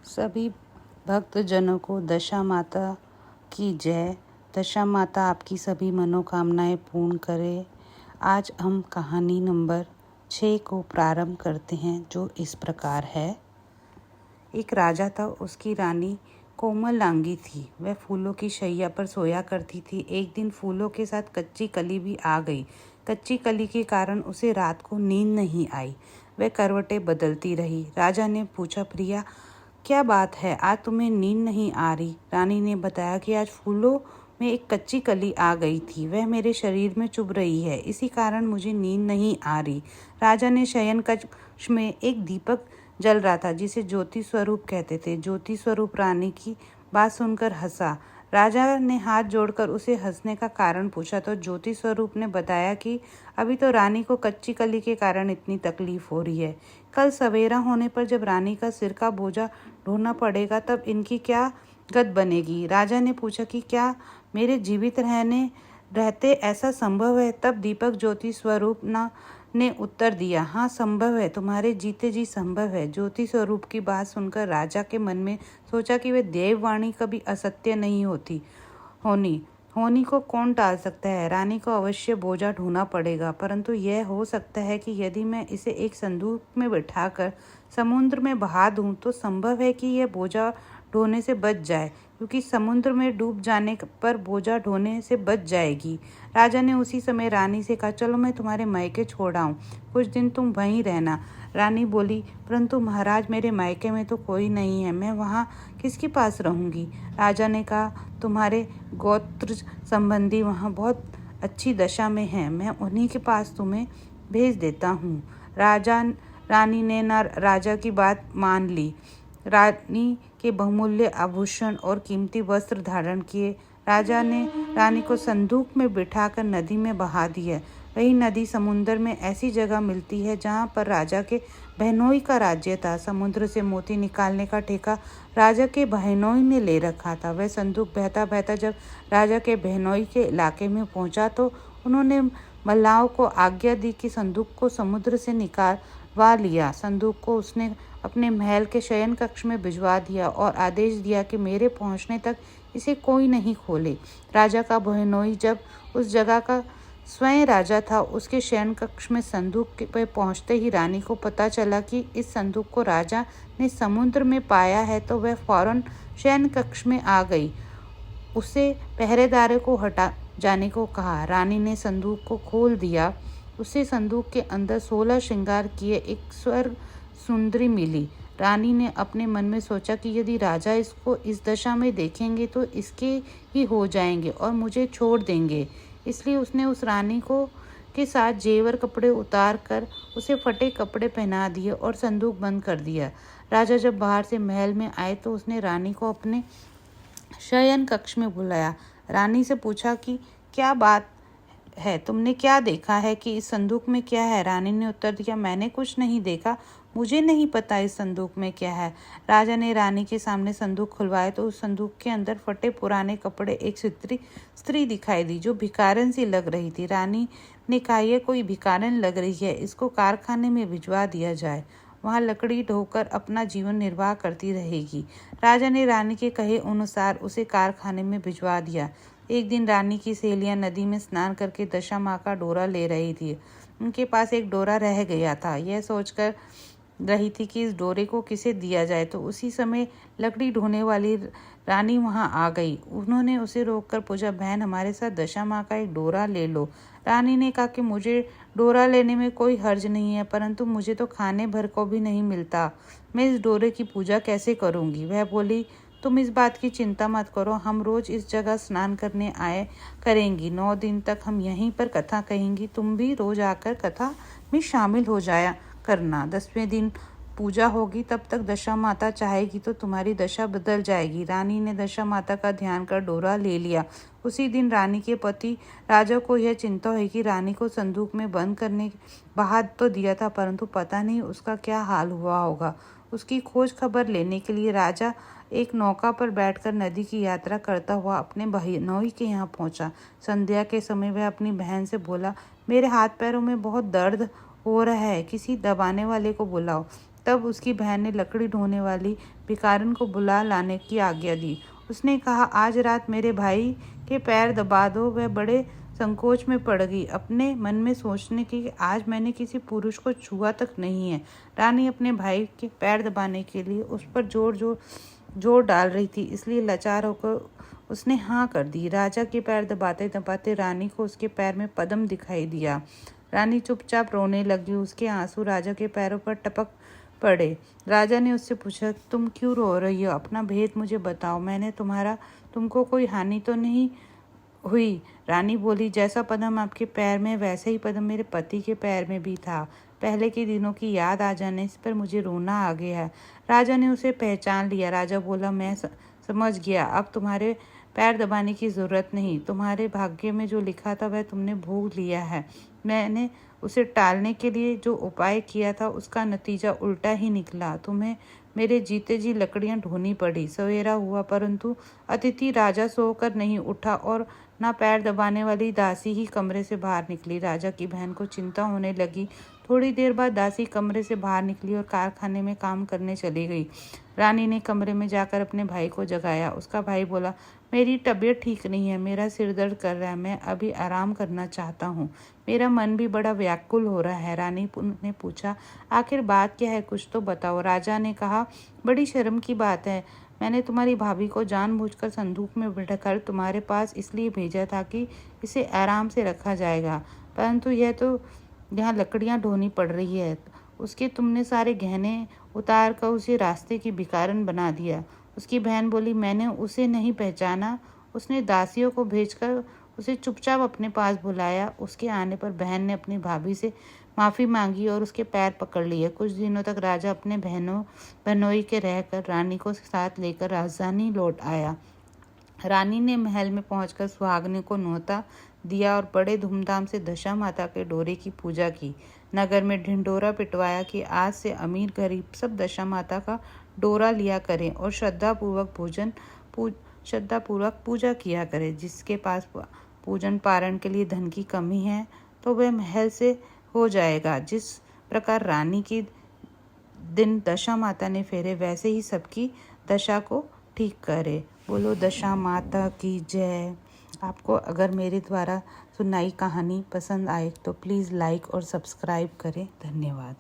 सभी भक्तजनों को दशा माता की जय। दशा माता आपकी सभी मनोकामनाएं पूर्ण करे। आज हम कहानी नंबर 6 को प्रारंभ करते हैं, जो इस प्रकार है। एक राजा था, उसकी रानी कोमलांगी थी। वह फूलों की शैया पर सोया करती थी। एक दिन फूलों के साथ कच्ची कली भी आ गई। कच्ची कली के कारण उसे रात को नींद नहीं आई। वह करवटें बदलती रही। राजा ने पूछा, प्रिया क्या बात है, आज तुम्हें नींद नहीं आ रही? रानी ने बताया कि आज फूलों में एक कच्ची कली आ गई थी। वह मेरे शरीर में चुभ रही है, इसी कारण मुझे नींद नहीं आ रही। राजा ने शयन कक्ष में एक दीपक जल रहा था, जिसे ज्योति स्वरूप कहते थे। ज्योति स्वरूप रानी की बात सुनकर हंसा। राजा ने हाथ जोड़कर उसे हंसने का कारण पूछा तो ज्योति स्वरूप ने बताया कि अभी तो रानी को कच्ची कली के कारण इतनी तकलीफ हो रही है। कल सवेरा होने पर जब रानी का सिर का बोझा ढोना पड़ेगा, तब इनकी क्या गत बनेगी? राजा ने पूछा कि क्या मेरे जीवित रहते ऐसा संभव है? तब दीपक ज्योति स्वरूप ने उत्तर दिया, हाँ संभव है, तुम्हारे जीते जी संभव है। ज्योति स्वरूप की बात सुनकर राजा के मन में सोचा कि वह देववाणी कभी असत्य नहीं होनी को कौन टाल सकता है। रानी को अवश्य बोझा ढोना पड़ेगा, परंतु यह हो सकता है कि यदि मैं इसे एक संदूक में बिठाकर समुद्र में बहा दूं तो संभव है कि यह बोझा ढोने से बच जाए, क्योंकि समुद्र में डूब जाने पर बोझा ढोने से बच जाएगी। राजा ने उसी समय रानी से कहा, चलो मैं तुम्हारे मायके छोड़ आऊं, कुछ दिन तुम वहीं रहना। रानी बोली, परंतु महाराज मेरे मायके में तो कोई नहीं है, मैं वहाँ किसके पास रहूंगी? राजा ने कहा, तुम्हारे गोत्र संबंधी वहाँ बहुत अच्छी दशा में हैं, मैं उन्हीं के पास तुम्हें भेज देता हूँ। रानी ने न राजा की बात मान ली। रानी के बहुमूल्य आभूषण और कीमती वस्त्र धारण किए। राजा ने रानी को संदूक में बिठाकर नदी में बहा दिया। वही नदी समुद्र में ऐसी जगह मिलती है जहाँ पर राजा के बहनोई का राज्य था। समुद्र से मोती निकालने का ठेका राजा के बहनोई ने ले रखा था। वह संदूक बहता बहता जब राजा के बहनोई के इलाके में पहुंचा तो उन्होंने मल्लाहों को आज्ञा दी कि संदूक को समुद्र से निकालवा लिया। संदूक को उसने अपने महल के शयन कक्ष में भिजवा दिया और आदेश दिया कि मेरे पहुंचने तक इसे कोई नहीं खोले। राजा का बहनोई जब उस जगह का स्वयं राजा था, उसके शयन कक्ष में संदूक पे पहुंचते ही रानी को पता चला कि इस संदूक को राजा ने समुद्र में पाया है, तो वह फौरन शयन कक्ष में आ गई। उसे पहरेदार को हटा जाने को कहा। रानी ने संदूक को खोल दिया। उसे संदूक के अंदर 16 श्रृंगार किए एक स्वर्ग सुंदरी मिली। रानी ने अपने मन में सोचा कि यदि राजा इसको इस दशा में देखेंगे तो इसके ही हो जाएंगे और मुझे छोड़ देंगे। इसलिए उसने उस रानी को के साथ जेवर कपड़े उतार कर उसे फटे कपड़े पहना दिए और संदूक बंद कर दिया। राजा जब बाहर से महल में आए तो उसने रानी को अपने शयन कक्ष में बुलाया। रानी से पूछा कि क्या बात है, तुमने क्या देखा है कि इस संदूक में क्या है? रानी ने उत्तर दिया, मैंने कुछ नहीं देखा, मुझे नहीं पता इस संदूक में क्या है। राजा ने रानी के सामने संदूक खुलवाया तो उस संदूक के अंदर फटे पुराने कपड़े एक स्त्री दिखाई दी, जो भिखारन सी लग रही थी। रानी ने कहा, यह कोई भिखारन लग रही है, इसको कारखाने में भिजवा दिया जाए, वहाँ लकड़ी ढोकर अपना जीवन निर्वाह करती रहेगी। राजा ने रानी के कहे अनुसार उसे कारखाने में भिजवा दिया। एक दिन रानी की सहेलियां नदी में स्नान करके दशा माँ का डोरा ले रही थी। उनके पास एक डोरा रह गया था। यह सोचकर रही थी कि इस डोरे को किसे दिया जाए, तो उसी समय लकड़ी ढोने वाली रानी वहां आ गई। उन्होंने उसे रोककर पूछा, बहन हमारे साथ दशा माँ का एक डोरा ले लो। रानी ने कहा कि मुझे डोरा लेने में कोई हर्ज नहीं है, परंतु मुझे तो खाने भर को भी नहीं मिलता, मैं इस डोरे की पूजा कैसे करूंगी? वह बोली, तुम इस बात की चिंता मत करो, हम रोज इस जगह स्नान करने आए करेंगी। 9 दिन तक हम यहीं पर कथा कहेंगी, तुम भी रोज आकर कथा में शामिल हो जाया करना। 10वें दिन पूजा होगी, तब तक दशा माता चाहेगी तो तुम्हारी दशा बदल जाएगी। रानी ने दशा माता का ध्यान कर डोरा ले लिया। उसी दिन रानी के पति राजा को यह चिंता हुई कि रानी को संदूक में बंद करने बहा तो दिया था, परंतु पता नहीं उसका क्या हाल हुआ होगा। उसकी खोज खबर लेने के लिए राजा एक नौका पर बैठकर नदी की यात्रा करता हुआ अपने बहनोई के यहाँ पहुंचा। संध्या के समय वह अपनी बहन से बोला, मेरे हाथ पैरों में बहुत दर्द हो रहा है, किसी दबाने वाले को बुलाओ। तब उसकी बहन ने लकड़ी ढोने वाली भिखारन को बुला लाने की आज्ञा दी। उसने कहा, आज रात मेरे भाई के पैर दबा दो। वह बड़े संकोच में पड़ गई, अपने मन में सोचने की कि आज मैंने किसी पुरुष को छुआ तक नहीं है। रानी अपने भाई के पैर दबाने के लिए उस पर जोर डाल रही थी, इसलिए लाचार होकर उसने हाँ कर दी। राजा के पैर दबाते दबाते रानी को उसके पैर में पद्म दिखाई दिया। रानी चुपचाप रोने लगी। उसके आंसू राजा के पैरों पर टपक पड़े। राजा ने उससे पूछा, तुम क्यों रो रही हो? अपना भेद मुझे बताओ। मैंने तुमको कोई हानि तो नहीं हुई? रानी बोली, जैसा पद्म आपके पैर में वैसे ही पद्म मेरे पति के पैर में भी था। पहले के दिनों की याद आ जाने पर मुझे रोना आ गया है। राजा ने उसे पहचान लिया। राजा बोला, मैं समझ गया, अब तुम्हारे पैर दबाने की जरूरत नहीं। तुम्हारे भाग्य में जो लिखा था वह तुमने भोग लिया है। मैंने उसे टालने के लिए जो उपाय किया था उसका नतीजा उल्टा ही निकला। तुम्हें मेरे जीते जी लकड़ियां ढोनी पड़ी। सवेरा हुआ परंतु अतिथि राजा सोकर नहीं उठा और ना पैर दबाने वाली दासी ही कमरे से बाहर निकली। राजा की बहन को चिंता होने लगी। थोड़ी देर बाद दासी कमरे से बाहर निकली और कारखाने में काम करने चली गई। रानी ने कमरे में जाकर अपने भाई को जगाया। उसका भाई बोला, मेरी तबीयत ठीक नहीं है, मेरा सिर दर्द कर रहा है, मैं अभी आराम करना चाहता हूँ, मेरा मन भी बड़ा व्याकुल हो रहा है। रानी ने पूछा, आखिर बात क्या है, कुछ तो बताओ। राजा ने कहा, बड़ी शर्म की बात है, मैंने तुम्हारी भाभी को जानबूझकर संदूक में बिठाकर तुम्हारे पास इसलिए भेजा था कि इसे आराम से रखा जाएगा, परंतु यह तो यहाँ लकड़ियाँ ढोनी पड़ रही है। उसके तुमने सारे गहने उतार कर उसे रास्ते की भिखारन बना दिया। उसकी बहन बोली, मैंने उसे नहीं पहचाना। उसने दासियों को भेजकर उसे चुपचाप अपने पास बुलाया। उसके आने पर बहन ने अपनी भाभी से माफ़ी मांगी और उसके पैर पकड़ लिए। कुछ दिनों तक राजा अपने बहनोई के रहकर रानी को साथ लेकर राजधानी लौट आया। रानी ने महल में पहुंचकर सुहागने को न्योता दिया और बड़े धूमधाम से दशा माता के डोरे की पूजा की। नगर में ढिंढोरा पिटवाया कि आज से अमीर गरीब सब दशा माता का डोरा लिया करें और श्रद्धापूर्वक पूजा किया करें। जिसके पास पूजन पारण के लिए धन की कमी है तो वह महल से हो जाएगा। जिस प्रकार रानी की दिन दशा माता ने फेरे, वैसे ही सबकी दशा को ठीक करे। बोलो दशा माता की जय। आपको अगर मेरे द्वारा सुनाई कहानी पसंद आए तो प्लीज़ लाइक और सब्सक्राइब करें। धन्यवाद।